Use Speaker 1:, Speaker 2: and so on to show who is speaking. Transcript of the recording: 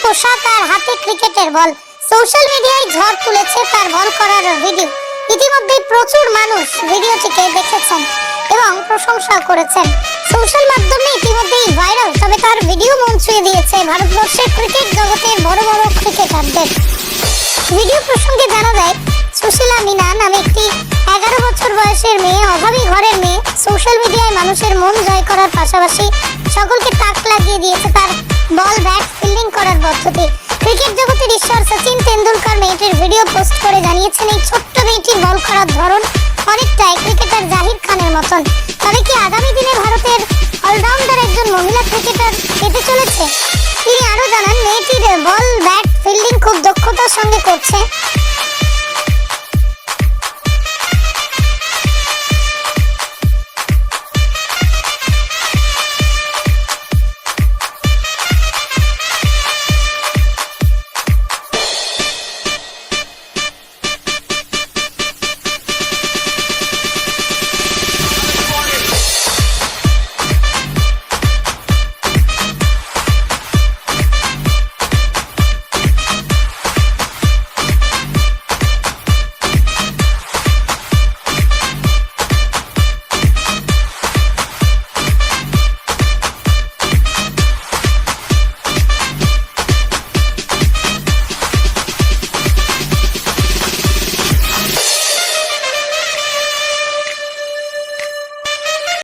Speaker 1: পোশাক আর হাতে ক্রিকেটের বল, সোশ্যাল মিডিয়ায় ঝড় তুলেছে তার বল করার ভিডিও। ইতিমধ্যেই প্রচুর মানুষ ভিডিওটিকে দেখেছেন এবং প্রশংসা করেছেন। সোশ্যাল মাধ্যমে ইতিমধ্যেই ভাইরাল, তবে তার ভিডিও মন ছুঁয়ে দিয়েছে ভারতবর্ষের ক্রিকেট জগতের বড় বড় ক্রিকেটারদের। ভিডিও প্রসঙ্গে জানা যায়, সুশীলা মিনা নামে একটি 11 বছর বয়সের মেয়ে, অভাবী ঘরের মেয়ে, সোশ্যাল মিডিয়ায় মানুষের মন জয় করার পাশাপাশি সকলকে তাক লাগিয়ে দিয়েছে তার বল ব্যাট ফিল্ডিং করার পদ্ধতি। ক্রিকেট জগতের ঈশ্বর সচিন তেন্ডুলকর মেয়েটির ভিডিও পোস্ট করে জানিয়েছেন, এই ছোট্ট মেয়েটির বল করার ধরন অনেকটাই ক্রিকেটার জাহির খানের মতন। তবে কি আগামী দিনে ভারতের অলরাউন্ডার একজন মহিলা ক্রিকেটার পেতে চলেছে? তিনি আরো জানান, মেয়েটির বল ব্যাট ফিল্ডিং খুব দক্ষতার সঙ্গে করছে।